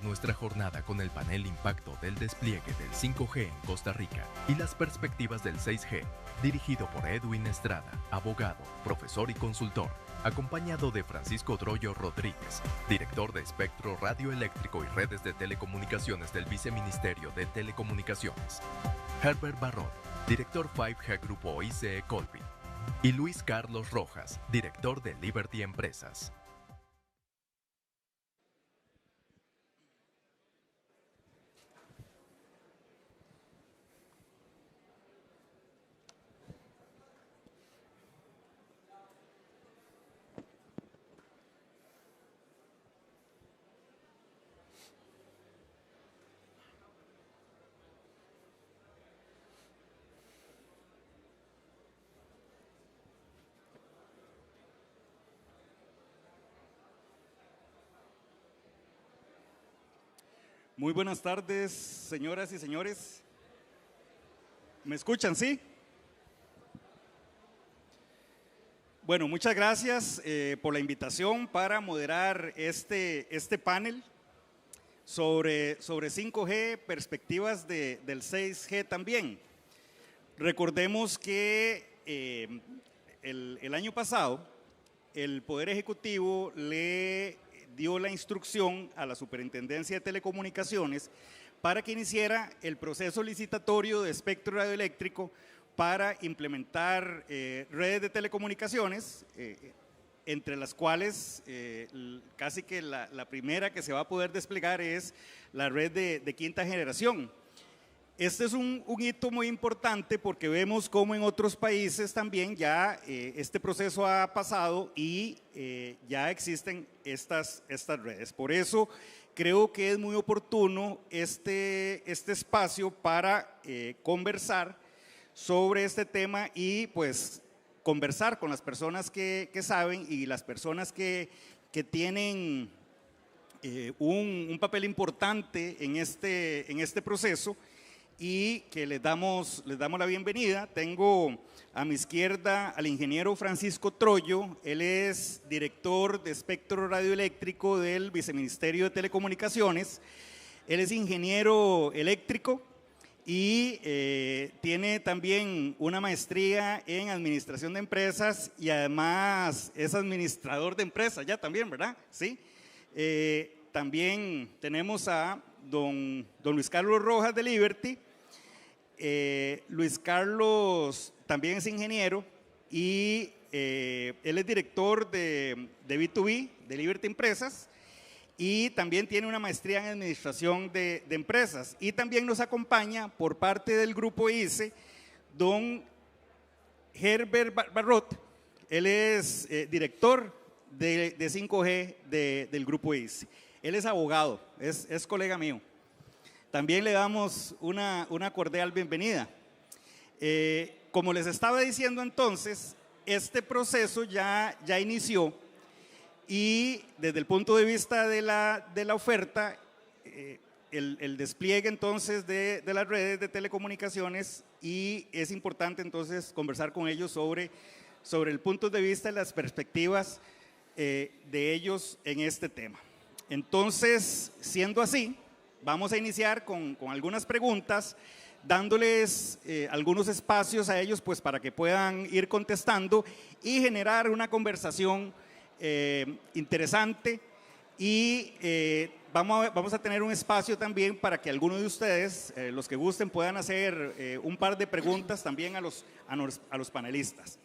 nuestra jornada con el panel Impacto del despliegue del 5G en Costa Rica y las perspectivas del 6G, dirigido por Edwin Estrada, abogado, profesor y consultor, acompañado de Francisco Troyo Rodríguez, director de Espectro Radioeléctrico y Redes de Telecomunicaciones del Viceministerio de Telecomunicaciones, Herbert Barrot, director 5G Grupo ICE Colby, y Luis Carlos Rojas, director de Liberty Empresas. Muy buenas tardes, señoras y señores. ¿Me escuchan, sí? Bueno, muchas gracias por la invitación para moderar este panel sobre 5G, perspectivas del 6G también. Recordemos que el año pasado el Poder Ejecutivo le dio la instrucción a la Superintendencia de Telecomunicaciones para que iniciara el proceso licitatorio de espectro radioeléctrico para implementar redes de telecomunicaciones, entre las cuales casi que la primera que se va a poder desplegar es la red de quinta generación. Este es un hito muy importante porque vemos cómo en otros países también ya este proceso ha pasado y ya existen estas redes. Por eso creo que es muy oportuno este espacio para conversar sobre este tema y pues conversar con las personas que saben y las personas que tienen un papel importante en este proceso, y que les damos la bienvenida. Tengo a mi izquierda al ingeniero Francisco Troyo. Él es director de espectro radioeléctrico del Viceministerio de Telecomunicaciones. Él es ingeniero eléctrico y tiene también una maestría en administración de empresas y además es administrador de empresas ya también, ¿verdad? Sí. También tenemos a don Luis Carlos Rojas de Liberty. Luis Carlos también es ingeniero y él es director de B2B de Liberty Empresas y también tiene una maestría en administración de empresas. Y también nos acompaña por parte del grupo ICE don Herbert Barrot. Él es director de 5G del grupo ICE. Él es abogado, es colega mío. También le damos una cordial bienvenida. Como les estaba diciendo entonces, este proceso ya inició y desde el punto de vista de la oferta, el despliegue entonces de las redes de telecomunicaciones, y es importante entonces conversar con ellos sobre el punto de vista y las perspectivas de ellos en este tema. Entonces, siendo así, vamos a iniciar con algunas preguntas, dándoles algunos espacios a ellos pues, para que puedan ir contestando y generar una conversación interesante. Y vamos a tener un espacio también para que algunos de ustedes, los que gusten, puedan hacer un par de preguntas también a los panelistas.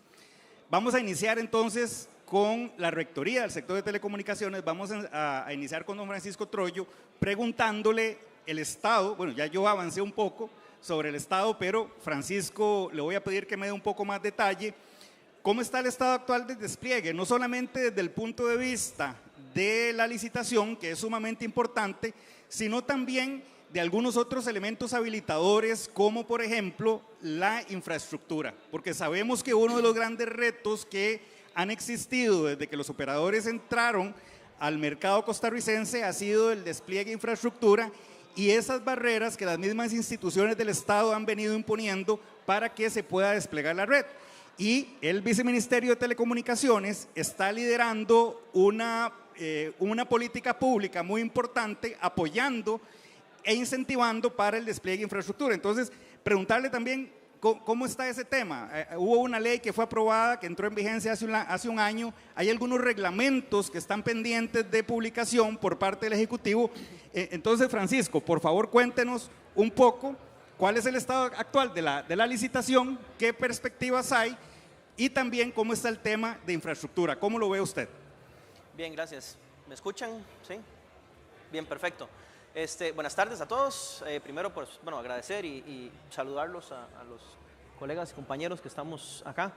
Vamos a iniciar entonces con la rectoría del sector de telecomunicaciones. Vamos a iniciar con don Francisco Troyo preguntándole el estado. Bueno, ya yo avancé un poco sobre el estado, pero Francisco le voy a pedir que me dé un poco más detalle. ¿Cómo está el estado actual del despliegue? No solamente desde el punto de vista de la licitación, que es sumamente importante, sino también de algunos otros elementos habilitadores, como por ejemplo la infraestructura, porque sabemos que uno de los grandes retos que han existido desde que los operadores entraron al mercado costarricense ha sido el despliegue de infraestructura y esas barreras que las mismas instituciones del Estado han venido imponiendo para que se pueda desplegar la red. Y el Viceministerio de Telecomunicaciones está liderando una una política pública muy importante apoyando e incentivando para el despliegue de infraestructura. Entonces, preguntarle también cómo está ese tema. Hubo una ley que fue aprobada, que entró en vigencia hace un año. Hay algunos reglamentos que están pendientes de publicación por parte del Ejecutivo. Entonces, Francisco, por favor, cuéntenos un poco cuál es el estado actual de la licitación, qué perspectivas hay y también cómo está el tema de infraestructura. ¿Cómo lo ve usted? Bien, gracias. ¿Me escuchan? ¿Sí? Bien, perfecto. Buenas tardes a todos. Primero, pues, bueno, agradecer y saludarlos a los colegas y compañeros que estamos acá.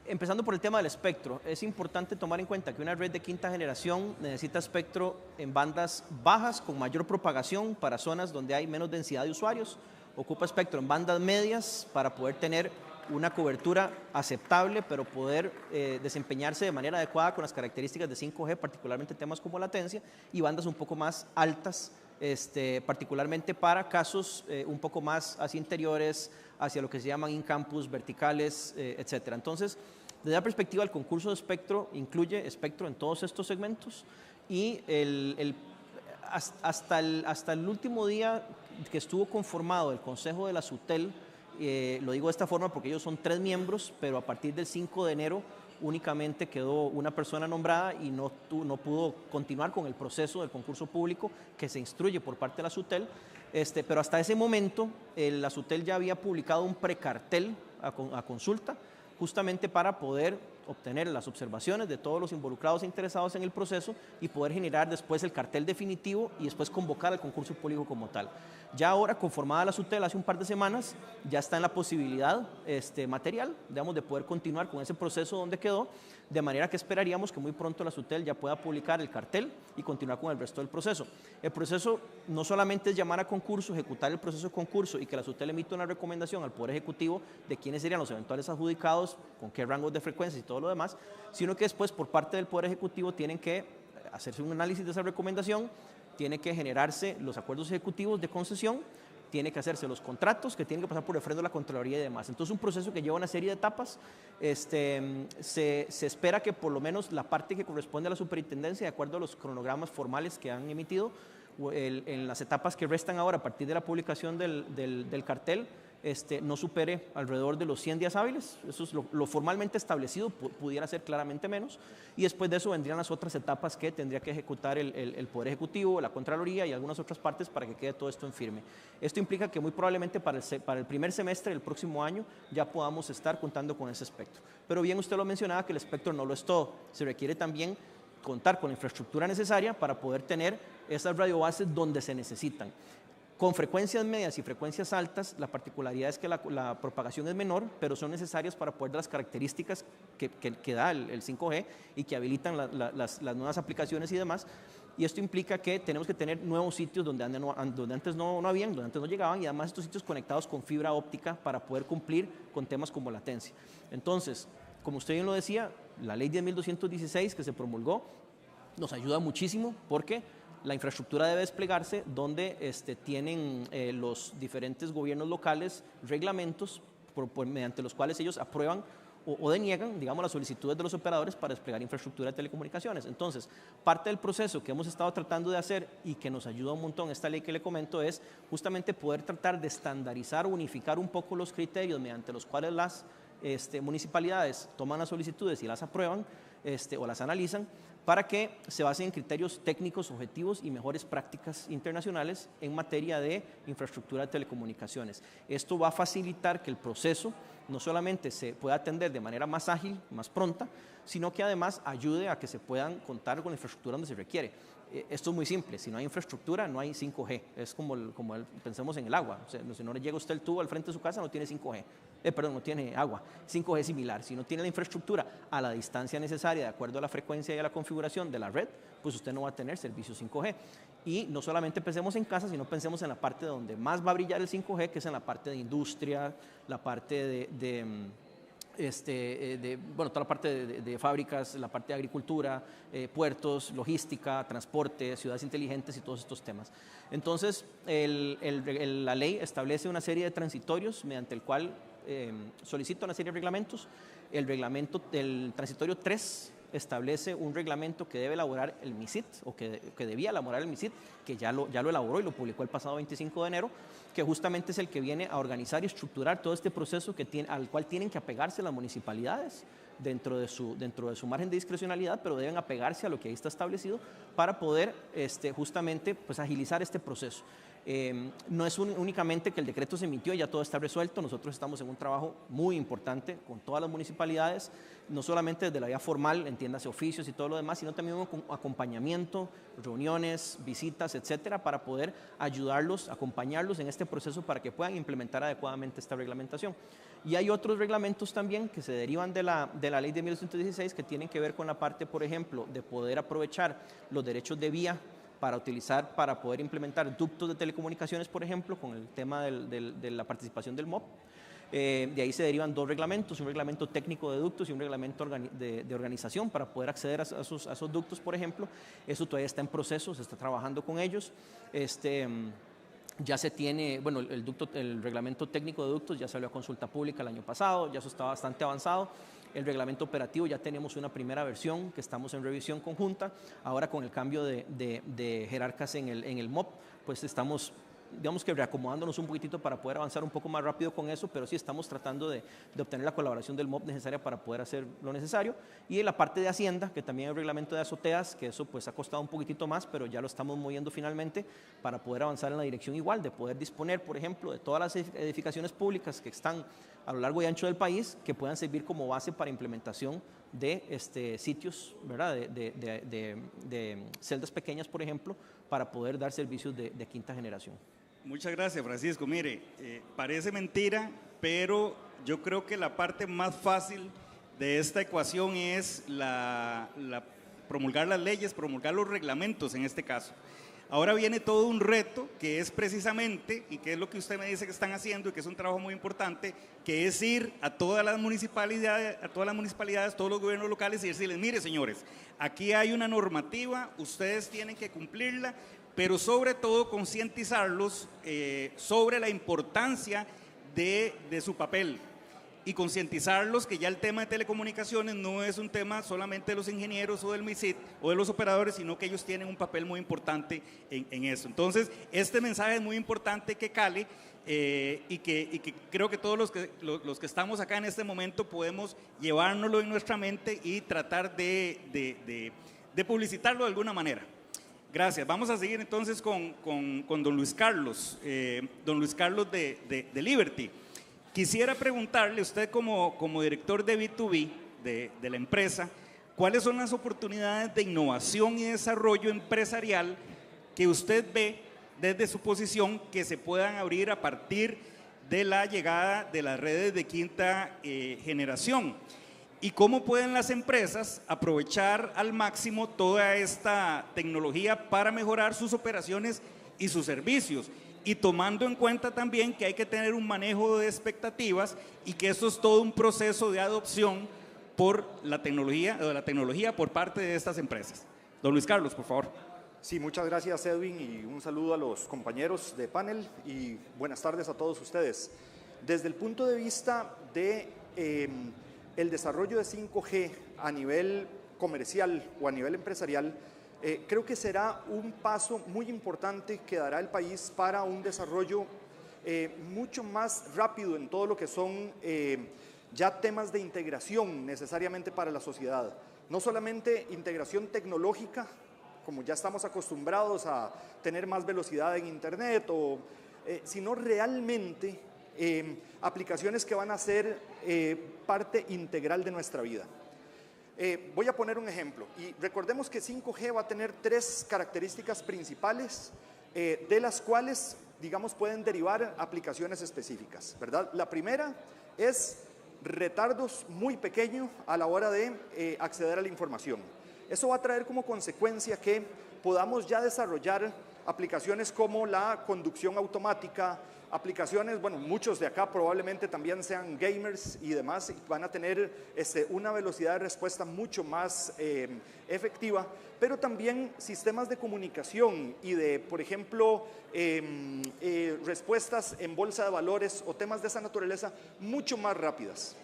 Empezando por el tema del espectro, es importante tomar en cuenta que una red de quinta generación necesita espectro en bandas bajas con mayor propagación para zonas donde hay menos densidad de usuarios. Ocupa espectro en bandas medias para poder tener una cobertura aceptable, pero poder desempeñarse de manera adecuada con las características de 5G, particularmente temas como latencia, y bandas un poco más altas, particularmente para casos un poco más hacia interiores, hacia lo que se llaman in-campus, verticales, etc. Entonces, desde la perspectiva del concurso de espectro, incluye espectro en todos estos segmentos y hasta el último día que estuvo conformado el Consejo de la SUTEL, lo digo de esta forma porque ellos son 3 miembros, pero a partir del 5 de enero únicamente quedó una persona nombrada y no pudo continuar con el proceso del concurso público que se instruye por parte de la SUTEL, pero hasta ese momento la SUTEL ya había publicado un precartel a consulta justamente para poder obtener las observaciones de todos los involucrados e interesados en el proceso y poder generar después el cartel definitivo y después convocar al concurso público como tal. Ya ahora, conformada la SUTEL hace un par de semanas, ya está en la posibilidad material, digamos, de poder continuar con ese proceso donde quedó, de manera que esperaríamos que muy pronto la SUTEL ya pueda publicar el cartel y continuar con el resto del proceso. El proceso no solamente es llamar a concurso, ejecutar el proceso de concurso y que la SUTEL emita una recomendación al Poder Ejecutivo de quiénes serían los eventuales adjudicados, con qué rangos de frecuencia y todo lo demás, sino que después por parte del Poder Ejecutivo tienen que hacerse un análisis de esa recomendación, tiene que generarse los acuerdos ejecutivos de concesión, tiene que hacerse los contratos que tienen que pasar por el freno de la Contraloría y demás. Entonces, un proceso que lleva una serie de etapas. Se espera que por lo menos la parte que corresponde a la superintendencia, de acuerdo a los cronogramas formales que han emitido, en las etapas que restan ahora a partir de la publicación del cartel, no supere alrededor de los 100 días hábiles. Eso es lo formalmente establecido, pudiera ser claramente menos, y después de eso vendrían las otras etapas que tendría que ejecutar el Poder Ejecutivo, la Contraloría y algunas otras partes para que quede todo esto en firme. Esto implica que muy probablemente para el primer semestre del próximo año ya podamos estar contando con ese espectro. Pero bien, usted lo mencionaba que el espectro no lo es todo, se requiere también contar con la infraestructura necesaria para poder tener esas radiobases donde se necesitan. Con frecuencias medias y frecuencias altas, la particularidad es que la propagación es menor, pero son necesarias para poder dar las características que da el 5G y que habilitan las nuevas aplicaciones y demás. Y esto implica que tenemos que tener nuevos sitios donde antes no habían, donde antes no llegaban, y además estos sitios conectados con fibra óptica para poder cumplir con temas como latencia. Entonces, como usted bien lo decía, la ley 10.216 que se promulgó nos ayuda muchísimo porque la infraestructura debe desplegarse donde tienen los diferentes gobiernos locales reglamentos mediante los cuales ellos aprueban o deniegan, digamos, las solicitudes de los operadores para desplegar infraestructura de telecomunicaciones. Entonces, parte del proceso que hemos estado tratando de hacer y que nos ayuda un montón esta ley que le comento es justamente poder tratar de estandarizar, unificar un poco los criterios mediante los cuales las municipalidades toman las solicitudes y las aprueban o las analizan, para que se basen en criterios técnicos, objetivos y mejores prácticas internacionales en materia de infraestructura de telecomunicaciones. Esto va a facilitar que el proceso no solamente se pueda atender de manera más ágil, más pronta, sino que además ayude a que se puedan contar con la infraestructura donde se requiere. Esto es muy simple, si no hay infraestructura no hay 5G, es como pensemos en el agua, o sea, si no le llega usted el tubo al frente de su casa no tiene 5G, no tiene agua, 5G es similar, si no tiene la infraestructura a la distancia necesaria de acuerdo a la frecuencia y a la configuración de la red, pues usted no va a tener servicio 5G. Y no solamente pensemos en casa, sino pensemos en la parte donde más va a brillar el 5G, que es en la parte de industria, la parte toda la parte de fábricas, la parte de agricultura, puertos, logística, transporte, ciudades inteligentes y todos estos temas. Entonces, la ley establece una serie de transitorios mediante el cual solicita una serie de reglamentos. El reglamento del transitorio 3 establece un reglamento que debe elaborar el MISIT, o que debía elaborar el MISIT, que ya lo elaboró y lo publicó el pasado 25 de enero, que justamente es el que viene a organizar y estructurar todo este proceso al cual tienen que apegarse las municipalidades dentro de su margen de discrecionalidad, pero deben apegarse a lo que ahí está establecido para poder justamente pues, agilizar este proceso. No es únicamente que el decreto se emitió y ya todo está resuelto. Nosotros estamos en un trabajo muy importante con todas las municipalidades, no solamente desde la vía formal, entiéndase oficios y todo lo demás, sino también un acompañamiento, reuniones, visitas, etcétera, para poder ayudarlos, acompañarlos en este proceso para que puedan implementar adecuadamente esta reglamentación. Y hay otros reglamentos también que se derivan de la ley de 1816 que tienen que ver con la parte, por ejemplo, de poder aprovechar los derechos de vía para poder implementar ductos de telecomunicaciones, por ejemplo, con el tema de la participación del MOP. De ahí se derivan dos reglamentos, un reglamento técnico de ductos y un reglamento de organización para poder acceder a esos ductos, por ejemplo. Eso todavía está en proceso, se está trabajando con ellos. Ya se tiene, bueno, el reglamento técnico de ductos ya salió a consulta pública el año pasado, ya eso está bastante avanzado. El reglamento operativo ya tenemos una primera versión que estamos en revisión conjunta. Ahora con el cambio de jerarcas en el MOP, pues estamos, digamos que reacomodándonos un poquitito para poder avanzar un poco más rápido con eso, pero sí estamos tratando de obtener la colaboración del MOP necesaria para poder hacer lo necesario. Y en la parte de Hacienda, que también hay un reglamento de azoteas, que eso pues ha costado un poquitito más, pero ya lo estamos moviendo finalmente para poder avanzar en la dirección igual, de poder disponer, por ejemplo, de todas las edificaciones públicas que están a lo largo y ancho del país, que puedan servir como base para implementación de sitios, ¿verdad? De celdas pequeñas, por ejemplo, para poder dar servicios de quinta generación. Muchas gracias, Francisco. Mire, parece mentira, pero yo creo que la parte más fácil de esta ecuación es promulgar las leyes, promulgar los reglamentos en este caso. Ahora viene todo un reto que es precisamente, y que es lo que usted me dice que están haciendo y que es un trabajo muy importante, que es ir a todas las municipalidades, todos los gobiernos locales y decirles, mire señores, aquí hay una normativa, ustedes tienen que cumplirla, pero sobre todo concientizarlos sobre la importancia de su papel y concientizarlos que ya el tema de telecomunicaciones no es un tema solamente de los ingenieros o del MISIT o de los operadores, sino que ellos tienen un papel muy importante en eso. Entonces, este mensaje es muy importante que cale y que creo que todos los que estamos acá en este momento podemos llevárnoslo en nuestra mente y tratar de publicitarlo de alguna manera. Gracias. Vamos a seguir entonces con don Luis Carlos, de Liberty. Quisiera preguntarle, usted como director de B2B de la empresa, ¿cuáles son las oportunidades de innovación y desarrollo empresarial que usted ve desde su posición que se puedan abrir a partir de la llegada de las redes de quinta generación? ¿Y cómo pueden las empresas aprovechar al máximo toda esta tecnología para mejorar sus operaciones y sus servicios? Y tomando en cuenta también que hay que tener un manejo de expectativas y que esto es todo un proceso de adopción por la tecnología por parte de estas empresas. Don Luis Carlos, por favor. Sí, muchas gracias Edwin y un saludo a los compañeros de panel y buenas tardes a todos ustedes. Desde el punto de vista de el desarrollo de 5G a nivel comercial o a nivel empresarial, creo que será un paso muy importante que dará el país para un desarrollo mucho más rápido en todo lo que son ya temas de integración necesariamente para la sociedad. No solamente integración tecnológica, como ya estamos acostumbrados a tener más velocidad en internet, sino realmente aplicaciones que van a ser parte integral de nuestra vida. Voy a poner un ejemplo y recordemos que 5G va a tener 3 características principales de las cuales, digamos, pueden derivar aplicaciones específicas, ¿verdad? La primera es retardos muy pequeños a la hora de acceder a la información. Eso va a traer como consecuencia que podamos ya desarrollar aplicaciones como la conducción automática, aplicaciones, bueno, muchos de acá probablemente también sean gamers y demás, y van a tener una velocidad de respuesta mucho más efectiva, pero también sistemas de comunicación y de, por ejemplo, respuestas en bolsa de valores o temas de esa naturaleza mucho más rápidas.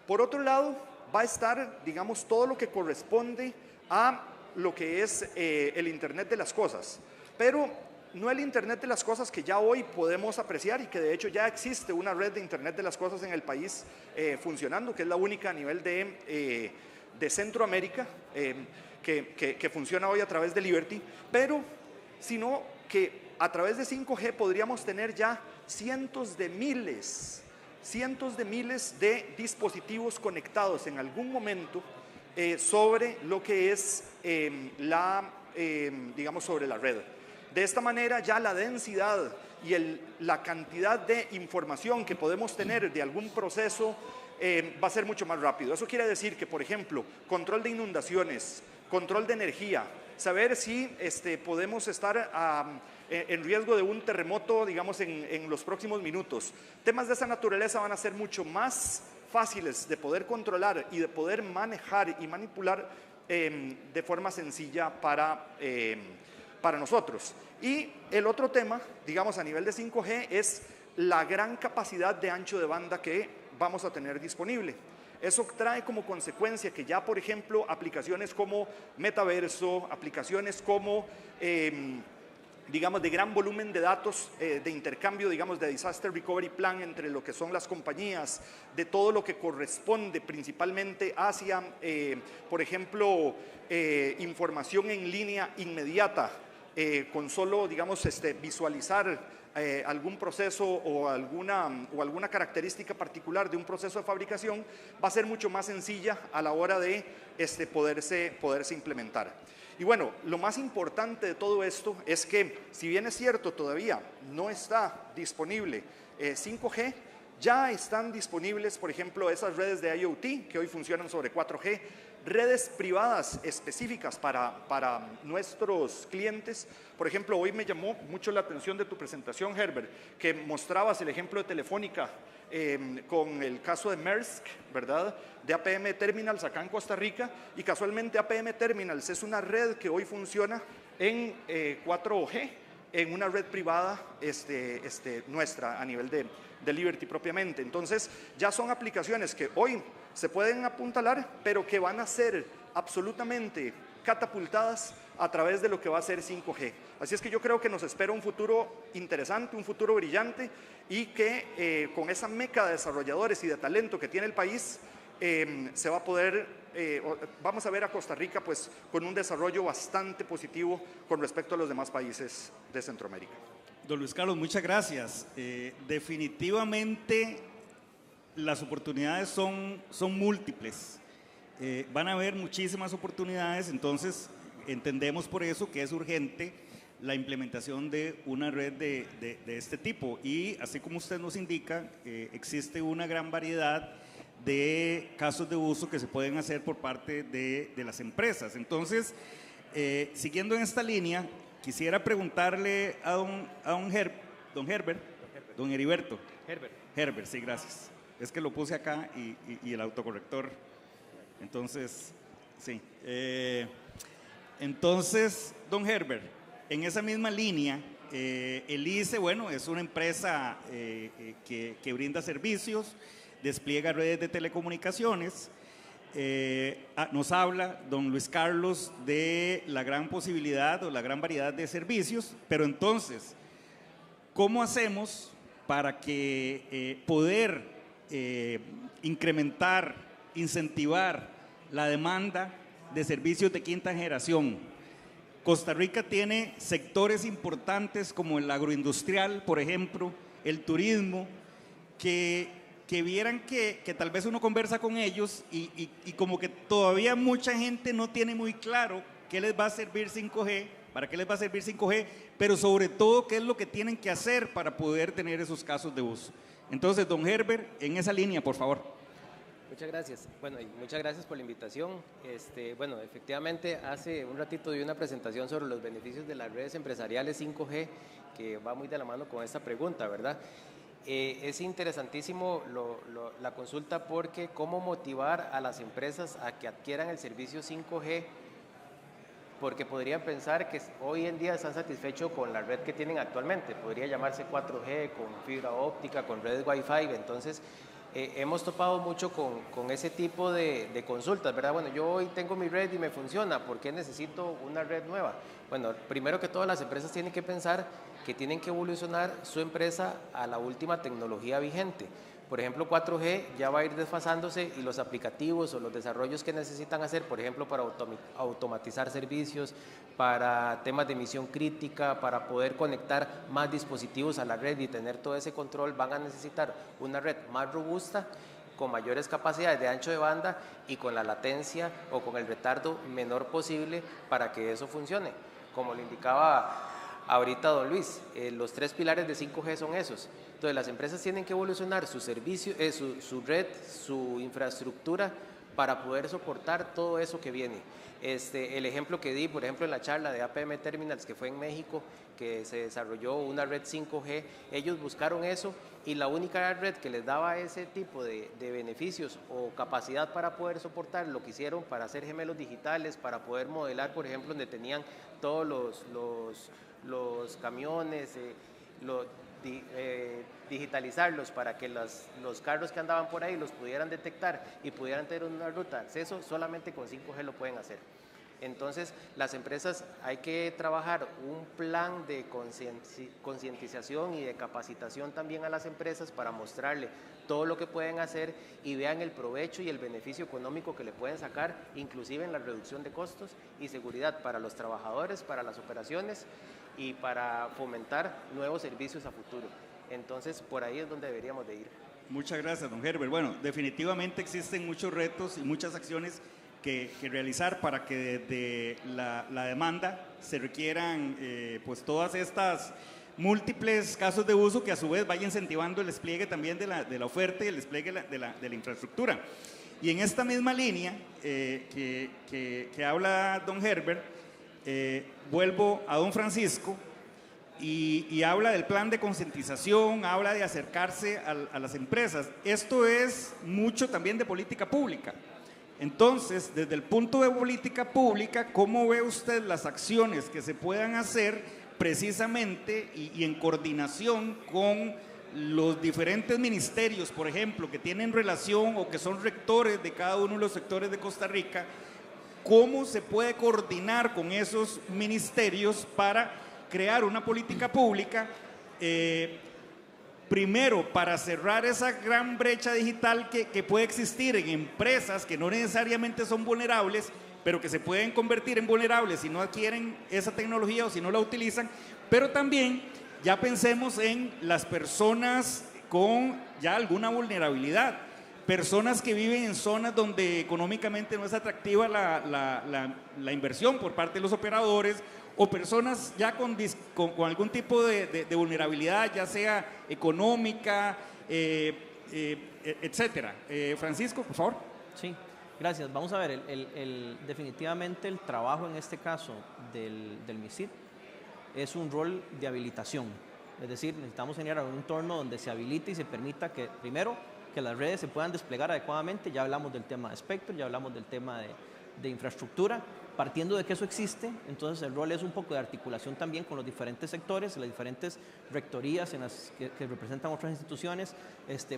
Por otro lado, va a estar, digamos, todo lo que corresponde a lo que es el Internet de las cosas, pero no el Internet de las cosas que ya hoy podemos apreciar y que de hecho ya existe una red de Internet de las cosas en el país funcionando, que es la única a nivel de Centroamérica, que funciona hoy a través de Liberty, pero sino que a través de 5G podríamos tener ya cientos de miles de dispositivos conectados en algún momento sobre lo que es digamos, sobre la red. De esta manera ya la densidad y la cantidad de información que podemos tener de algún proceso va a ser mucho más rápido. Eso quiere decir que, por ejemplo, control de inundaciones, control de energía, saber si podemos estar en riesgo de un terremoto, digamos, en los próximos minutos. Temas de esa naturaleza van a ser mucho más fáciles de poder controlar y de poder manejar y manipular de forma sencilla para nosotros. Y el otro tema, digamos, a nivel de 5G es la gran capacidad de ancho de banda que vamos a tener disponible. Eso trae como consecuencia que ya, por ejemplo, aplicaciones como metaverso, aplicaciones como, digamos, de gran volumen de datos, de intercambio, digamos, de disaster recovery plan entre lo que son las compañías, de todo lo que corresponde principalmente hacia, por ejemplo, información en línea inmediata, con solo, digamos, visualizar algún proceso o alguna característica particular de un proceso de fabricación, va a ser mucho más sencilla a la hora de poderse implementar. Y bueno, lo más importante de todo esto es que, si bien es cierto, todavía no está disponible 5G, ya están disponibles, por ejemplo, esas redes de IoT que hoy funcionan sobre 4G, redes privadas específicas para nuestros clientes. Por ejemplo, hoy me llamó mucho la atención de tu presentación, Herbert, que mostrabas el ejemplo de Telefónica con el caso de Maersk, ¿verdad?, de APM Terminals acá en Costa Rica, y casualmente APM Terminals es una red que hoy funciona en 4G, en una red privada nuestra a nivel de Liberty propiamente. Entonces ya son aplicaciones que hoy se pueden apuntalar, pero que van a ser absolutamente catapultadas a través de lo que va a ser 5G. Así es que yo creo que nos espera un futuro interesante, un futuro brillante, y que con esa meca de desarrolladores y de talento que tiene el país, se va a poder, vamos a ver a Costa Rica pues con un desarrollo bastante positivo con respecto a los demás países de Centroamérica. Don Luis Carlos, muchas gracias. Definitivamente las oportunidades son múltiples. Van a haber muchísimas oportunidades, entonces entendemos por eso que es urgente la implementación de una red de este tipo. Y así como usted nos indica, existe una gran variedad de casos de uso que se pueden hacer por parte de las empresas. Entonces, siguiendo en esta línea, quisiera preguntarle a don Heriberto. Herbert, sí, gracias. Es que lo puse acá y el autocorrector. Entonces, sí. Entonces, don Herbert, en esa misma línea, el ICE, bueno, es una empresa que brinda servicios, despliega redes de telecomunicaciones. Nos habla don Luis Carlos de la gran posibilidad o la gran variedad de servicios, pero entonces, ¿cómo hacemos para que poder incrementar, incentivar la demanda de servicios de quinta generación? Costa Rica tiene sectores importantes como el agroindustrial, por ejemplo, el turismo, que vieran que tal vez uno conversa con ellos y como que todavía mucha gente no tiene muy claro qué les va a servir 5G, para qué les va a servir 5G, pero sobre todo qué es lo que tienen que hacer para poder tener esos casos de uso. Entonces, don Herbert, en esa línea, por favor. Muchas gracias. Bueno, y muchas gracias por la invitación. Bueno, efectivamente, hace un ratito di una presentación sobre los beneficios de las redes empresariales 5G, que va muy de la mano con esta pregunta, ¿verdad? Es interesantísimo la consulta, porque cómo motivar a las empresas a que adquieran el servicio 5G, porque podrían pensar que hoy en día están satisfechos con la red que tienen actualmente. Podría llamarse 4G, con fibra óptica, con redes Wi-Fi. Entonces, hemos topado mucho con ese tipo de consultas, ¿verdad? Bueno, yo hoy tengo mi red y me funciona, ¿por qué necesito una red nueva? Bueno, primero que todo, las empresas tienen que pensar que tienen que evolucionar su empresa a la última tecnología vigente. Por ejemplo, 4G ya va a ir desfasándose y los aplicativos o los desarrollos que necesitan hacer, por ejemplo, para automatizar servicios, para temas de misión crítica, para poder conectar más dispositivos a la red y tener todo ese control, van a necesitar una red más robusta, con mayores capacidades de ancho de banda y con la latencia o con el retardo menor posible para que eso funcione. Como lo indicaba ahorita don Luis, los 3 pilares de 5G son esos. Entonces las empresas tienen que evolucionar su servicio, su red, su infraestructura para poder soportar todo eso que viene. El ejemplo que di, por ejemplo, en la charla de APM Terminals que fue en México, que se desarrolló una red 5G, ellos buscaron eso y la única red que les daba ese tipo de beneficios o capacidad para poder soportar lo que hicieron para hacer gemelos digitales, para poder modelar, por ejemplo, donde tenían todos los camiones, digitalizarlos para que los carros que andaban por ahí los pudieran detectar y pudieran tener una ruta de acceso, solamente con 5G lo pueden hacer. Entonces, las empresas hay que trabajar un plan de concientización y de capacitación también a las empresas para mostrarle todo lo que pueden hacer y vean el provecho y el beneficio económico que le pueden sacar, inclusive en la reducción de costos y seguridad para los trabajadores, para las operaciones y para fomentar nuevos servicios a futuro. Entonces, por ahí es donde deberíamos de ir. Muchas gracias, don Herbert. Bueno, definitivamente existen muchos retos y muchas acciones que realizar para que desde la demanda se requieran pues todas estas múltiples casos de uso que a su vez vaya incentivando el despliegue también de la oferta y el despliegue de la infraestructura. Y en esta misma línea que habla don Herbert, vuelvo a don Francisco y habla del plan de concientización, habla de acercarse a las empresas. Esto es mucho también de política pública. Entonces, desde el punto de política pública, ¿cómo ve usted las acciones que se puedan hacer precisamente y en coordinación con los diferentes ministerios, por ejemplo, que tienen relación o que son rectores de cada uno de los sectores de Costa Rica? ¿Cómo se puede coordinar con esos ministerios para crear una política pública? Primero, para cerrar esa gran brecha digital que puede existir en empresas que no necesariamente son vulnerables, pero que se pueden convertir en vulnerables si no adquieren esa tecnología o si no la utilizan. Pero también ya pensemos en las personas con ya alguna vulnerabilidad, personas que viven en zonas donde económicamente no es atractiva la inversión por parte de los operadores, o personas ya con algún tipo de vulnerabilidad, ya sea económica, etcétera. Francisco, por favor. Sí, gracias. Vamos a ver, definitivamente el trabajo en este caso del MISID es un rol de habilitación. Es decir, necesitamos generar un entorno donde se habilite y se permita que, primero, que las redes se puedan desplegar adecuadamente. Ya hablamos del tema de espectro, ya hablamos del tema de infraestructura. Partiendo de que eso existe, entonces el rol es un poco de articulación también con los diferentes sectores, las diferentes rectorías que representan otras instituciones.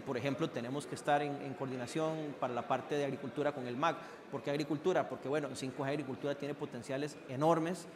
Por ejemplo, tenemos que estar en coordinación para la parte de agricultura con el MAC. ¿Por qué agricultura? Porque bueno, 5G agricultura tiene potenciales enormes.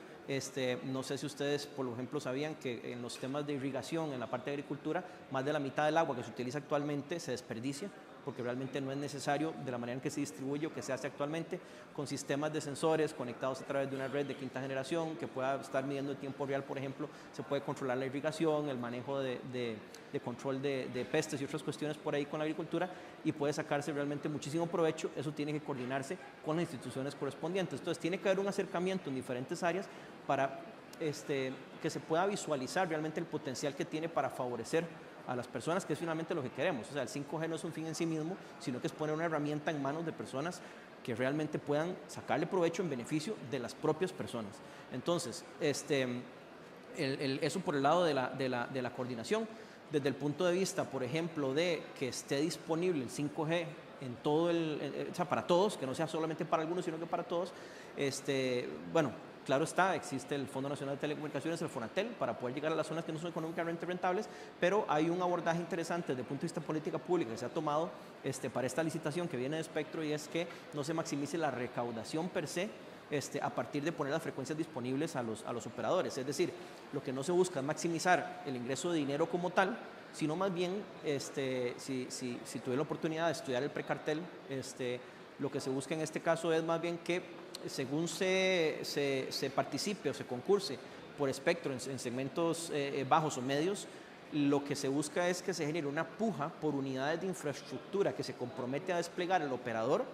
No sé si ustedes, por ejemplo, sabían que en los temas de irrigación, en la parte de agricultura, más de la mitad del agua que se utiliza actualmente se desperdicia, porque realmente no es necesario de la manera en que se distribuye o que se hace actualmente, con sistemas de sensores conectados a través de una red de quinta generación que pueda estar midiendo en tiempo real. Por ejemplo, se puede controlar la irrigación, el manejo de control de pestes y otras cuestiones por ahí con la agricultura, y puede sacarse realmente muchísimo provecho. Eso tiene que coordinarse con las instituciones correspondientes. Entonces tiene que haber un acercamiento en diferentes áreas para que se pueda visualizar realmente el potencial que tiene para favorecer a las personas, que es finalmente lo que queremos. O sea, el 5G no es un fin en sí mismo, sino que es poner una herramienta en manos de personas que realmente puedan sacarle provecho en beneficio de las propias personas. Entonces, eso por el lado de la coordinación. Desde el punto de vista, por ejemplo, de que esté disponible el 5G en todo o sea, para todos, que no sea solamente para algunos, sino que para todos, bueno, Claro está, existe el Fondo Nacional de Telecomunicaciones, el FONATEL, para poder llegar a las zonas que no son económicamente rentables, pero hay un abordaje interesante desde el punto de vista de política pública que se ha tomado para esta licitación que viene de Espectro, y es que no se maximice la recaudación per se a partir de poner las frecuencias disponibles a los operadores. Es decir, lo que no se busca es maximizar el ingreso de dinero como tal, sino más bien, si tuve la oportunidad de estudiar el precartel, lo que se busca en este caso es más bien que según se participe o se concurse por espectro en segmentos bajos o medios, lo que se busca es que se genere una puja por unidades de infraestructura que se compromete a desplegar el operador,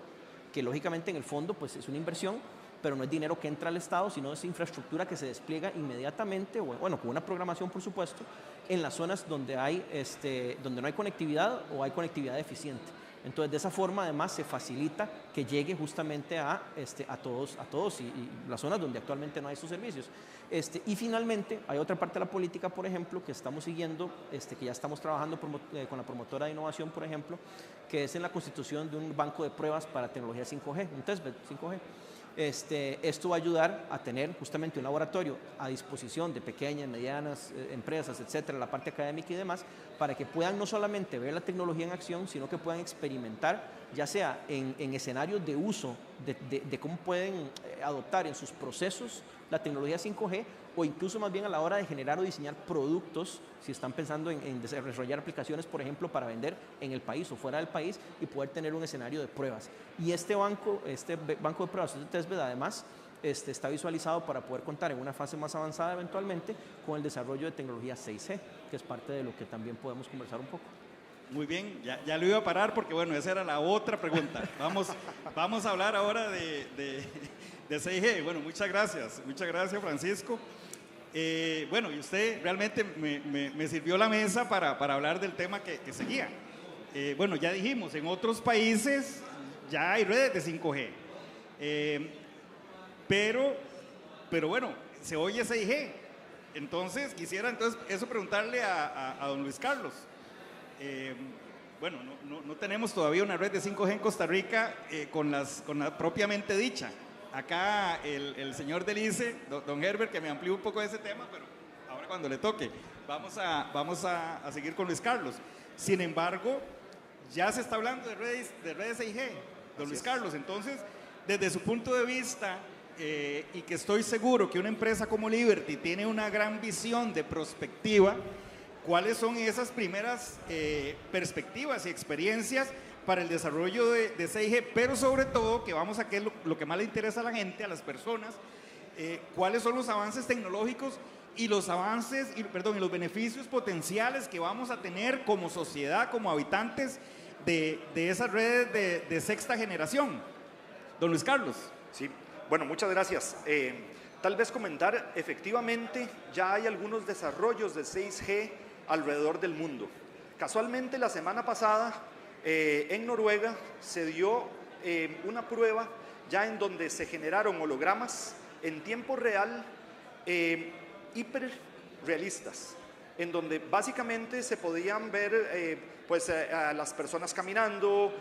que lógicamente en el fondo pues es una inversión, pero no es dinero que entra al Estado, sino es infraestructura que se despliega inmediatamente, bueno, con una programación por supuesto, en las zonas donde no hay conectividad o hay conectividad deficiente. Entonces, de esa forma, además, se facilita que llegue justamente a todos y las zonas donde actualmente no hay esos servicios. Y finalmente, hay otra parte de la política, por ejemplo, que estamos siguiendo, que ya estamos trabajando con la promotora de innovación, por ejemplo, que es en la constitución de un banco de pruebas para tecnología 5G, un testbed 5G. Esto va a ayudar a tener justamente un laboratorio a disposición de pequeñas, medianas empresas, etcétera, la parte académica y demás, para que puedan no solamente ver la tecnología en acción, sino que puedan experimentar, ya sea en escenarios de uso, de cómo pueden adoptar en sus procesos la tecnología 5G, o incluso más bien a la hora de generar o diseñar productos, si están pensando en desarrollar aplicaciones, por ejemplo, para vender en el país o fuera del país y poder tener un escenario de pruebas. Y este banco de pruebas, este testbed, además, está visualizado para poder contar en una fase más avanzada eventualmente con el desarrollo de tecnología 6G, que es parte de lo que también podemos conversar un poco. Muy bien, ya lo iba a parar porque bueno, esa era la otra pregunta. Vamos a hablar ahora de 6G. Bueno, muchas gracias Francisco. Bueno, y usted realmente me sirvió la mesa para hablar del tema que seguía. Bueno, ya dijimos, en otros países ya hay redes de 5G. Pero bueno, se oye 6G. Entonces, quisiera eso preguntarle a don Luis Carlos. Bueno, no tenemos todavía una red de 5G en Costa Rica con la propiamente dicha. Acá el señor Delice, don Herbert, que me amplió un poco ese tema, pero ahora cuando le toque, vamos a seguir con Luis Carlos. Sin embargo, ya se está hablando de redes 6G, don Luis Carlos. Entonces, desde su punto de vista, y que estoy seguro que una empresa como Liberty tiene una gran visión de prospectiva, ¿cuáles son esas primeras perspectivas y experiencias para el desarrollo de 6G? Pero sobre todo, que vamos a que es lo que más le interesa a la gente, a las personas, ¿cuáles son los avances tecnológicos y los beneficios potenciales que vamos a tener como sociedad, como habitantes de esas redes de sexta generación? Don Luis Carlos. Sí, bueno, muchas gracias. Tal vez comentar, efectivamente, ya hay algunos desarrollos de 6G alrededor del mundo. Casualmente, la semana pasada, en Noruega, se dio una prueba ya en donde se generaron hologramas en tiempo real hiperrealistas, en donde básicamente se podían ver a las personas caminando,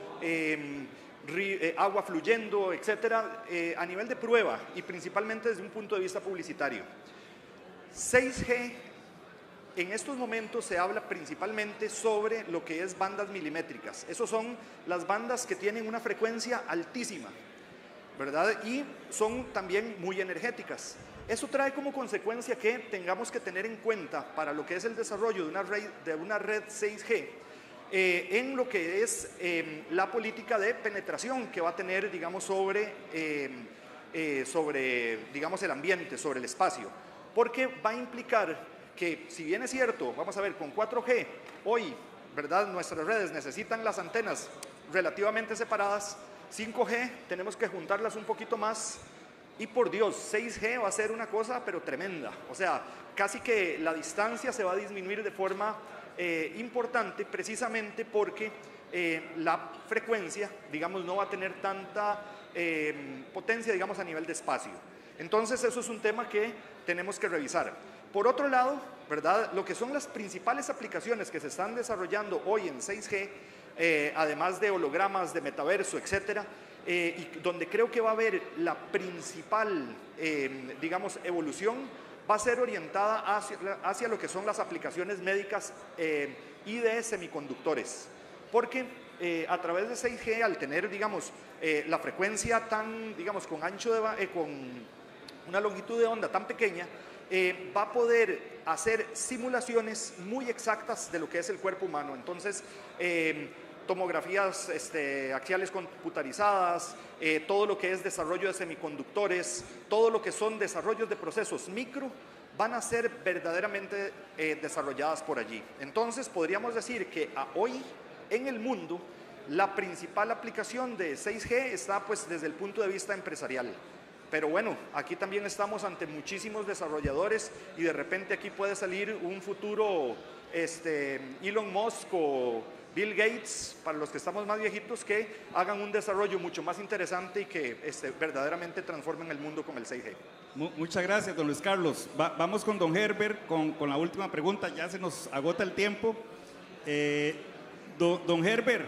agua fluyendo, etcétera, a nivel de prueba y principalmente desde un punto de vista publicitario. 6G, en estos momentos se habla principalmente sobre lo que es bandas milimétricas. Esas son las bandas que tienen una frecuencia altísima, ¿verdad? Y son también muy energéticas. Eso trae como consecuencia que tengamos que tener en cuenta para lo que es el desarrollo de una red 6G, en lo que es la política de penetración que va a tener, digamos, sobre digamos, el ambiente, sobre el espacio, porque va a implicar que, si bien es cierto, vamos a ver, con 4G, hoy, ¿verdad?, nuestras redes necesitan las antenas relativamente separadas. 5G tenemos que juntarlas un poquito más, y por Dios, 6G va a ser una cosa pero tremenda. O sea, casi que la distancia se va a disminuir de forma importante, precisamente porque la frecuencia, digamos, no va a tener tanta potencia, digamos, a nivel de espacio. Entonces, eso es un tema que tenemos que revisar. Por otro lado, ¿verdad?, lo que son las principales aplicaciones que se están desarrollando hoy en 6G, además de hologramas, de metaverso, etcétera, y donde creo que va a haber la principal, digamos, evolución, va a ser orientada hacia lo que son las aplicaciones médicas y de semiconductores. Porque a través de 6G, al tener, digamos, la frecuencia tan, digamos, con una longitud de onda tan pequeña, va a poder hacer simulaciones muy exactas de lo que es el cuerpo humano. Entonces, tomografías axiales computarizadas, todo lo que es desarrollo de semiconductores, todo lo que son desarrollos de procesos micro, van a ser verdaderamente desarrolladas por allí. Entonces, podríamos decir que hoy en el mundo, la principal aplicación de 6G está pues desde el punto de vista empresarial. Pero bueno, aquí también estamos ante muchísimos desarrolladores y de repente aquí puede salir un futuro Elon Musk o Bill Gates, para los que estamos más viejitos, que hagan un desarrollo mucho más interesante y que verdaderamente transformen el mundo con el 6G. Muchas gracias, don Luis Carlos. Vamos con don Herbert con la última pregunta, ya se nos agota el tiempo. Don Herbert,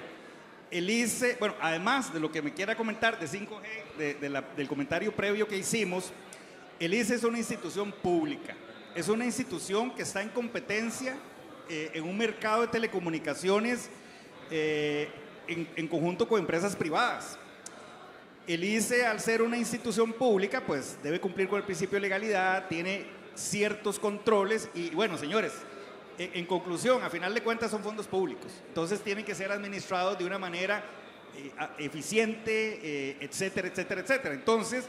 el ICE, bueno, además de lo que me quiera comentar de 5G, del comentario previo que hicimos, el ICE es una institución pública, es una institución que está en competencia en un mercado de telecomunicaciones en conjunto con empresas privadas. El ICE, al ser una institución pública, pues debe cumplir con el principio de legalidad, tiene ciertos controles y, bueno, señores, en conclusión, a final de cuentas son fondos públicos, entonces tienen que ser administrados de una manera eficiente, etcétera, etcétera, etcétera. Entonces,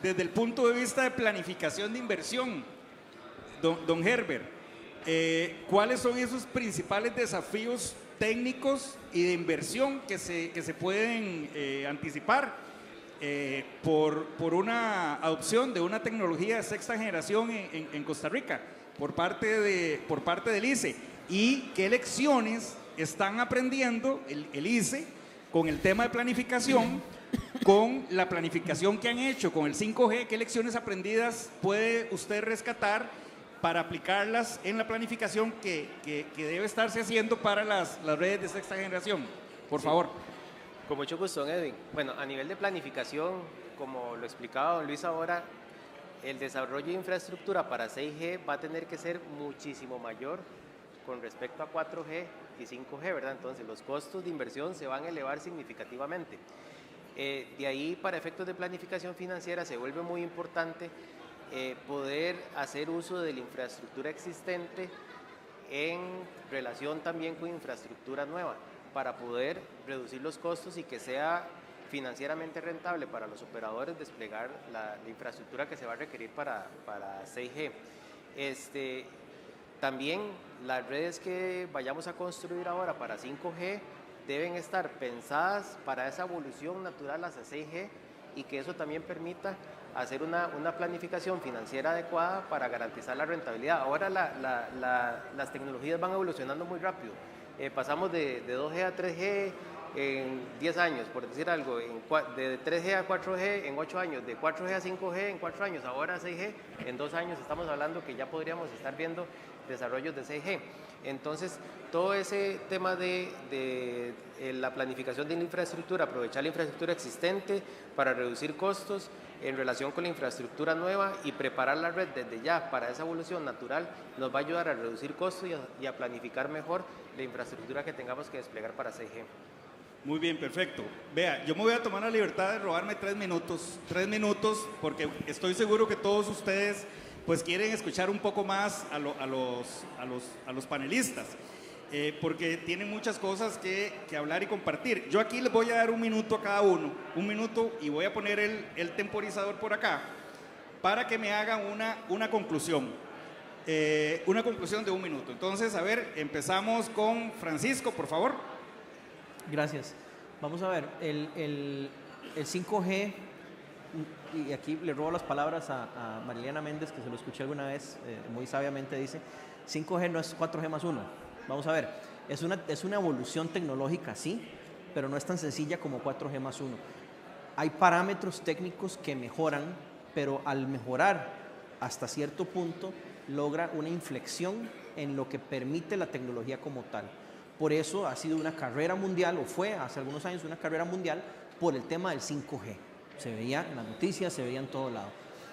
desde el punto de vista de planificación de inversión, don Herbert, ¿cuáles son esos principales desafíos técnicos y de inversión que se pueden anticipar por una adopción de una tecnología de sexta generación en Costa Rica por parte del ICE? ¿Y qué lecciones están aprendiendo el ICE con el tema de planificación, con la planificación que han hecho con el 5G? ¿Qué lecciones aprendidas puede usted rescatar para aplicarlas en la planificación que debe estarse haciendo para las redes de sexta generación? Por favor. Con mucho gusto, don Edwin. Bueno, a nivel de planificación, como lo explicaba don Luis ahora, el desarrollo de infraestructura para 6G va a tener que ser muchísimo mayor con respecto a 4G y 5G, ¿verdad? Entonces, los costos de inversión se van a elevar significativamente. De ahí, para efectos de planificación financiera, se vuelve muy importante poder hacer uso de la infraestructura existente en relación también con infraestructura nueva, para poder reducir los costos y que sea financieramente rentable para los operadores desplegar la infraestructura que se va a requerir para 6G. También las redes que vayamos a construir ahora para 5G deben estar pensadas para esa evolución natural hacia 6G y que eso también permita hacer una planificación financiera adecuada para garantizar la rentabilidad. Ahora las tecnologías van evolucionando muy rápido. Pasamos de 2G a 3G en 10 años, por decir algo, de 3G a 4G en 8 años, de 4G a 5G en 4 años, ahora a 6G en 2 años. Estamos hablando que ya podríamos estar viendo desarrollos de 6G. Entonces, todo ese tema de la planificación de la infraestructura, aprovechar la infraestructura existente para reducir costos en relación con la infraestructura nueva y preparar la red desde ya para esa evolución natural, nos va a ayudar a reducir costos y a planificar mejor la infraestructura que tengamos que desplegar para 6G. Muy bien, perfecto. Vea, yo me voy a tomar la libertad de robarme 3 minutos, porque estoy seguro que todos ustedes pues quieren escuchar un poco más a los panelistas, porque tienen muchas cosas que hablar y compartir. Yo aquí les voy a dar 1 minuto a cada uno, 1 minuto, y voy a poner el temporizador por acá para que me hagan una conclusión. Una conclusión de 1 minuto. Entonces, a ver, empezamos con Francisco, por favor. Gracias. Vamos a ver, el 5G, y aquí le robo las palabras a Marilena Méndez, que se lo escuché alguna vez, muy sabiamente dice, 5G no es 4G más 1. Vamos a ver, es una evolución tecnológica, sí, pero no es tan sencilla como 4G más 1. Hay parámetros técnicos que mejoran, pero al mejorar hasta cierto punto, logra una inflexión en lo que permite la tecnología como tal. Por eso ha sido una carrera mundial, o fue hace algunos años una carrera mundial, por el tema del 5G. Se veía en las noticias, se veía en todo lado.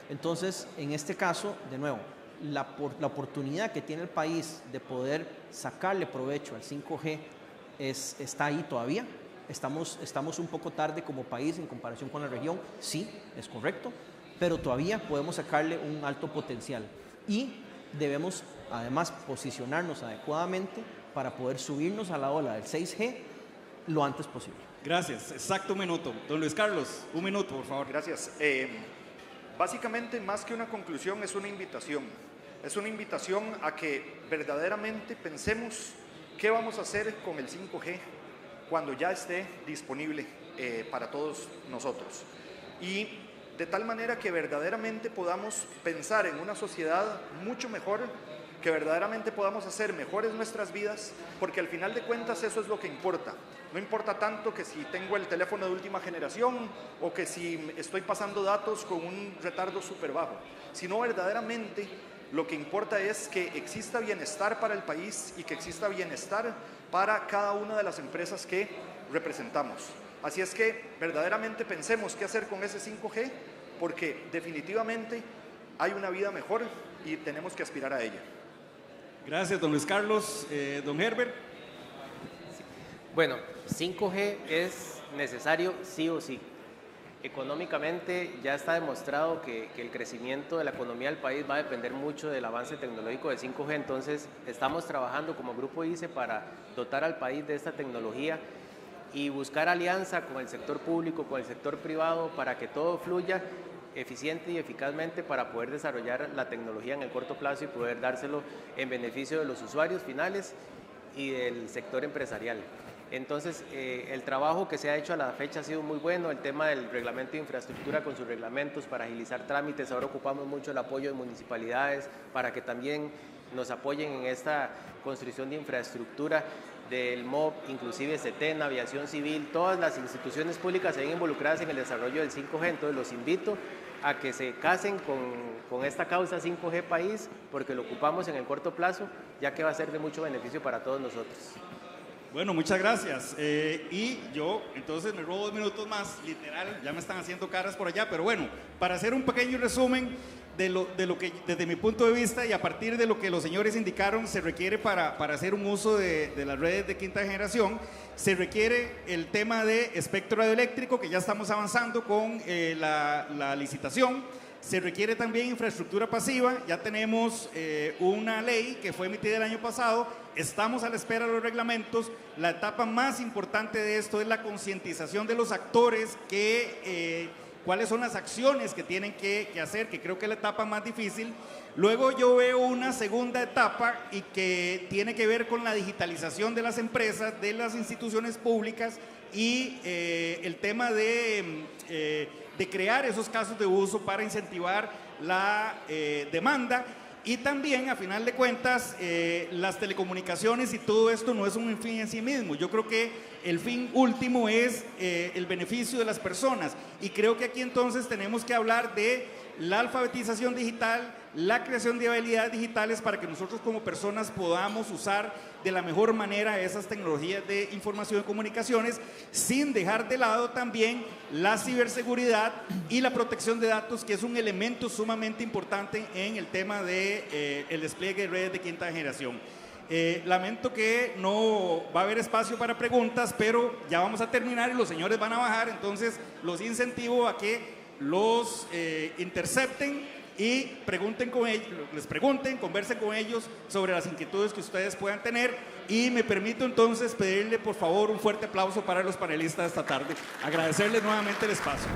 Entonces, en este caso, de nuevo, la oportunidad que tiene el país de poder sacarle provecho al 5G está ahí todavía. Estamos un poco tarde como país en comparación con la región, sí, es correcto, pero todavía podemos sacarle un alto potencial y debemos además posicionarnos adecuadamente para poder subirnos a la ola del 6G lo antes posible. Gracias, exacto un minuto. Don Luis Carlos, un minuto, por favor. Gracias. Básicamente, más que una conclusión, es una invitación. Es una invitación a que verdaderamente pensemos qué vamos a hacer con el 5G cuando ya esté disponible para todos nosotros. Y de tal manera que verdaderamente podamos pensar en una sociedad mucho mejor, que verdaderamente podamos hacer mejores nuestras vidas, porque al final de cuentas eso es lo que importa. No importa tanto que si tengo el teléfono de última generación o que si estoy pasando datos con un retardo súper bajo, sino verdaderamente lo que importa es que exista bienestar para el país y que exista bienestar para cada una de las empresas que representamos. Así es que verdaderamente pensemos qué hacer con ese 5G, porque definitivamente hay una vida mejor y tenemos que aspirar a ella. Gracias, don Luis Carlos. Don Herbert. Bueno, 5G es necesario sí o sí. Económicamente ya está demostrado que el crecimiento de la economía del país va a depender mucho del avance tecnológico de 5G, entonces estamos trabajando como Grupo ICE para dotar al país de esta tecnología y buscar alianza con el sector público, con el sector privado, para que todo fluya eficiente y eficazmente para poder desarrollar la tecnología en el corto plazo y poder dárselo en beneficio de los usuarios finales y del sector empresarial. Entonces, el trabajo que se ha hecho a la fecha ha sido muy bueno, el tema del reglamento de infraestructura con sus reglamentos para agilizar trámites, ahora ocupamos mucho el apoyo de municipalidades para que también nos apoyen en esta construcción de infraestructura del MOB, inclusive CETEN, Aviación Civil, todas las instituciones públicas se ven involucradas en el desarrollo del 5G, entonces los invito a que se casen con esta causa 5G País, porque lo ocupamos en el corto plazo, ya que va a ser de mucho beneficio para todos nosotros. Bueno, muchas gracias. Y yo entonces me robo 2 minutos más, literal, ya me están haciendo caras por allá, pero bueno, para hacer un pequeño resumen de lo que desde mi punto de vista y a partir de lo que los señores indicaron se requiere para hacer un uso de las redes de quinta generación, se requiere el tema de espectro radioeléctrico, que ya estamos avanzando con la licitación. Se requiere también infraestructura pasiva, ya tenemos una ley que fue emitida el año pasado, estamos a la espera de los reglamentos. La etapa más importante de esto es la concientización de los actores, cuáles son las acciones que tienen que hacer, que creo que es la etapa más difícil. Luego yo veo una segunda etapa y que tiene que ver con la digitalización de las empresas, de las instituciones públicas y el tema de crear esos casos de uso para incentivar la demanda. Y también, a final de cuentas, las telecomunicaciones y todo esto no es un fin en sí mismo. Yo creo que el fin último es el beneficio de las personas. Y creo que aquí entonces tenemos que hablar de la alfabetización digital, la creación de habilidades digitales para que nosotros como personas podamos usar de la mejor manera esas tecnologías de información y comunicaciones, sin dejar de lado también la ciberseguridad y la protección de datos, que es un elemento sumamente importante en el tema de el despliegue de redes de quinta generación. Lamento que no va a haber espacio para preguntas, pero ya vamos a terminar y los señores van a bajar, entonces los incentivo a que los intercepten y pregunten con ellos, les pregunten, conversen con ellos sobre las inquietudes que ustedes puedan tener. Y me permito entonces pedirle por favor un fuerte aplauso para los panelistas de esta tarde, agradecerles nuevamente el espacio.